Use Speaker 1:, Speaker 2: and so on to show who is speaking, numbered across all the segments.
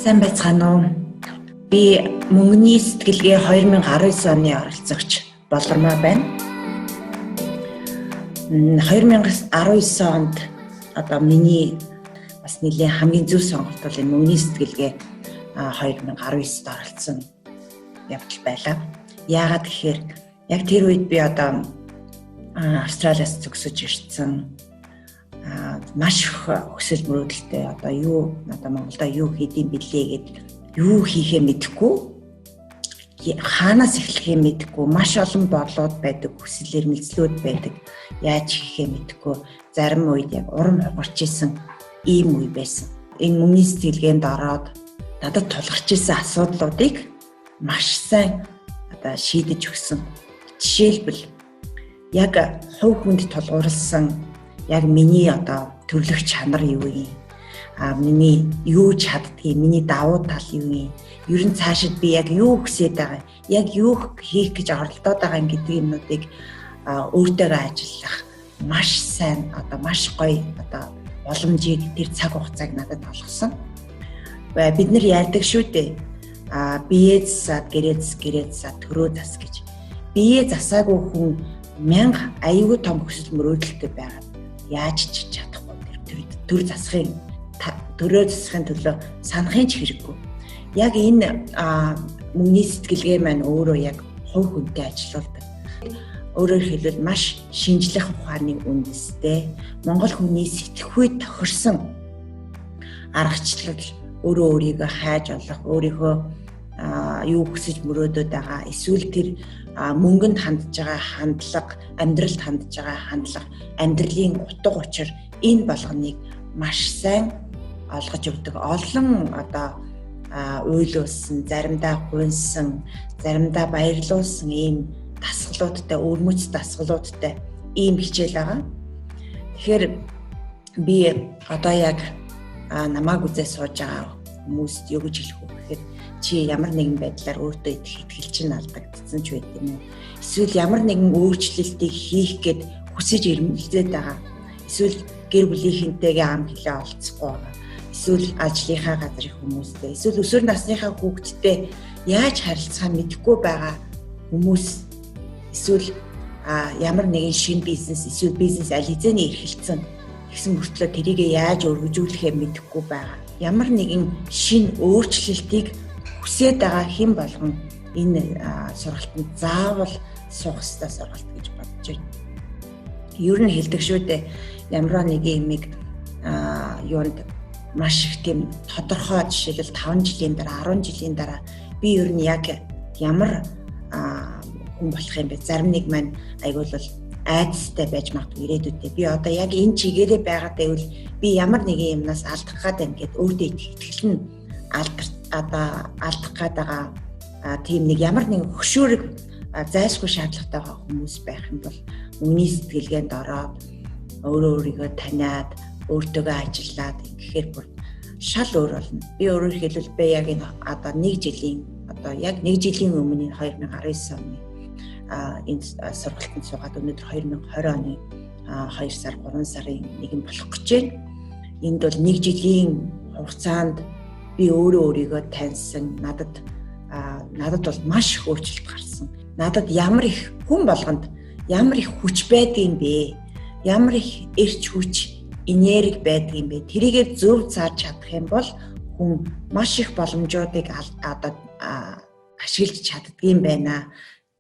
Speaker 1: Сайн байцгаана уу? Би мөнгөний сэтгэлгээ 2019 оны оролцогч Болормоо байна. 2019 онд миний бас нэлийн хамгийн зөв сонголт бол энэ мөнгөний сэтгэлгээ 2019-д оролцсон явдал байлаа. Яагаад гэхээр яг тэр үед би Австралиас зөксөж ирсэн. Маш их өсөл мөрөөдөлтэй Монголда юу хийдэм билээ гэд юу хийхээ мэдэхгүй, хаанаас эхлэхээ мэдэхгүй, маш олон бодлууд байдаг, хүсэл эрмэлзлүүд байдаг, яаж хийхээ мэдэхгүй, зарим үед яг урам хугарч исэн ийм үе байсан. Энэ мөнгөний сэтгэлгээнд ороод надад тулгарч исэн асуудлуудыг маш сайн шийдэж өгсөн. Жишээлбэл яг хувь хүнд тулгуурласан яг миний төрлөх чанар юу юм? Миний юу чаддгийг, миний давуу тал юу юм? Ер нь цаашид би яг юу хүсэж байгаа, яг юу хийх гэж оролдоод байгаа гэдэг юмнуудыг өөртөөгөө ажиллах маш сайн маш гоё боломжийг тэр цаг хугацааг надад олгосон. Бид нар ярьдаг шүү дээ. Бие засаад гэрээ засаад төрөө зас гэж. Бие засаагүй хүн 1000 аюулгүй том хүсэл мөрөөдөлтэй байгаа. Яаж ч чадахгүй төр засахын төрөө засахын төлөө санахын ч хэрэггүй. Яг энэ мөнгөний сэтгэлгээ маань өөрөө яг хувь хүнтэй ажилладаг. Өөрөөр хэлбэл маш шинжлэх ухааны үндэстэй Монгол хүний сэтгхүйд тохирсон аргачлал өөрөө өөрийгөө хайж олох, өөрийнхөө юу хүсэж мөрөөдөд байгаа, эсвэл тэр мөнгөнд хандж байгаа хандлага, амьдралд хандж байгаа хандлага, амьдралын утга учир энэ болгоныг маш сайн олгож өгдөг. Олон уйлуулсан, заримдаа гуйсан, заримдаа баярлуулсан ийм дасгалуудтай, өрмөц дасгалуудтай ийм хичээл байгаа. Тэгэхээр би яг намааг үзээ сууж байгаа хүмүүст юу гэж хэлэх вэ гэхээр чи ямар нэгэн байдлаар өөртөө итгэл чинь алдагдсан ч байт юм уу? Эсвэл ямар нэгэн өөрчлөлтийг хийх гээд хүсэж ирмэлзээд байгаа. Эсвэл гэр бүлийнхэнтэйгээ ам хэлээ олцохгүй байгаа. Эсвэл ажлынхаа газрын хүмүүстэй, эсвэл өсвөр насныхаа хүүхдтэй яаж харилцахаа мэдэхгүй байгаа хүмүүс, эсвэл ямар нэгэн шинэ бизнес, эсвэл бизнес аль хэзээний эрхэлсэн гэсэн мөртлөө тэрийгээ яаж өргөжүүлэхээ мэдэхгүй байгаа. Ямар нэгэн шинэ өөрчлөлтийг хүсээд байгаа хэн болгон энэ сургалтанд заавал суух ёстой сургалт гэж бодож байна. Ер нь хэлдэг шүү дээ. Ямар нэг юмыг юунд маш их тийм тодорхой жишээлбэл 5 жилийн дараа, 10 жилийн дараа би ер нь яг ямар хүн болох юм бэ? Зарим нэг маань айгуул айцтай байж магадгүй ирээдүйдээ. Би яг энэ чигээрээ байгаад байвал би ямар нэгэн юмнаас алдах гээд байна гэд өөртөө итгэл нь алдах гээд байгаа тийм нэг ямар нэгэн хөшөөрөг зайлшгүй шаардлагатай хүмүүс байх юм бол мөнгөний сэтгэлгээнд ороод өөрийгөө таниад өөртөөгөө ажиллаад ингэхээр бүр шал өөр болно. Би өөрөөр хэлбэл би яг энэ яг нэг жилийн өмнө 2019 оны энэ сургалтанд суугаад өнөөдөр 2020 оны 2 сар 3 сарын 1 болох гэж байна. Энд бол нэг жилийн хугацаанд би өөрийгөө таньсан. Надад бол маш их өөрчлөлт гарсан. Надад ямар их хүн болгонд ямар их хүч байдгийн бэ? Ямар их эрч хүч, энерги байдгийн бэ? Тэрийгээ зөв зааж чадах юм бол хүн маш их боломжуудыг ашиглаж чаддгийм байна.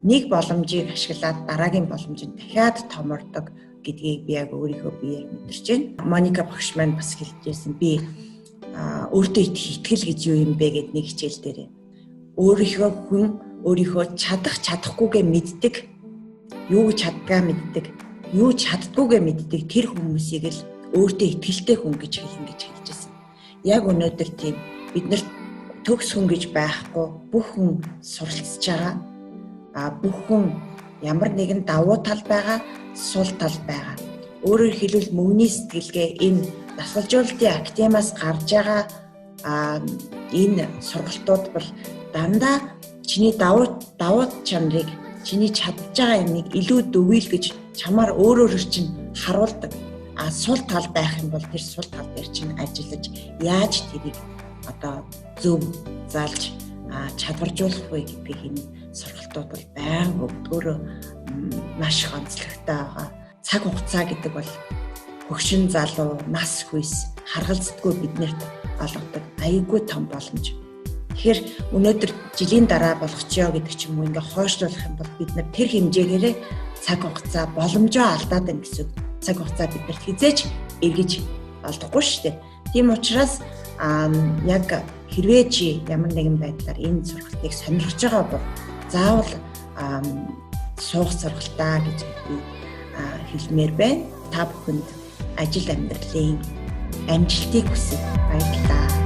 Speaker 1: Нэг боломжийг ашиглаад дараагийн боломжинд дахиад томордог гэдгийг би яг өөрийнхөө биеэр мэдэрч байна. Моника багш маань бас хэлжсэн би өөртөө итгэл гэж юу юм бэ гэд нэг хичээл дээрээ. Өөрийнхөө чадахгүйгээ мэддэг, юу гэж чаддгаа мэддэг, юу чаддгүйгээ мэддэг тэр хүмүүсийг л өөртөө итгэлтэй хүн гэж хэлнэ гэж хэлжсэн. Яг өнөөдөр тийм бид нар төгс хүн гэж байхгүй, бүх хүн суралцж байгаа. Бүх хүн ямар нэгэн давуу тал байгаа, сул тал байгаа. Өөрөөр хэлбэл мөнгөний сэтгэлгээ энэ дасгалжуулалтын академиас гарч байгаа энэ сургалтууд бол дандаа чиний давуу чанарыг, чиний чадж байгаа юмыг илүү дөвийл гэж чамаар өөрөөр чинь харуулдаг. Сул тал байх юм бол тэр сул тал дээр чинь ажиллаж яаж тэрийг одоо зөв заалж чадваржуулах вэ гэдгийг энэ сургалтууд бол байнга өгдөгөөр маш их онцлогтой байгаа. Цаг хугацаа гэдэг бол хөгшин залуу, нас хүйс харгалздаггүй биднэрт олгодог аяйгүй том боломж. Тэгэхээр өнөөдөр жилийн дараа болгочихё гэдэг ч юм уу ингээ хойшлуулах юм бол бид нар тэр хэмжээгээрээ цаг хугацаа боломжоо алдаад байна гэсэн. Цаг хугацаа биднэрт хизээч эргэж олдохгүй шүү дээ. Тийм учраас яг хэрвээ чи ямар нэгэн байдлаар энэ сургалтыг сонирхож байгаа бол заавал суух сургалтаа гэж би хэлмээр байна. Та бүхэнд ажил амьдралын амжилтыг хүсье. Баярлалаа.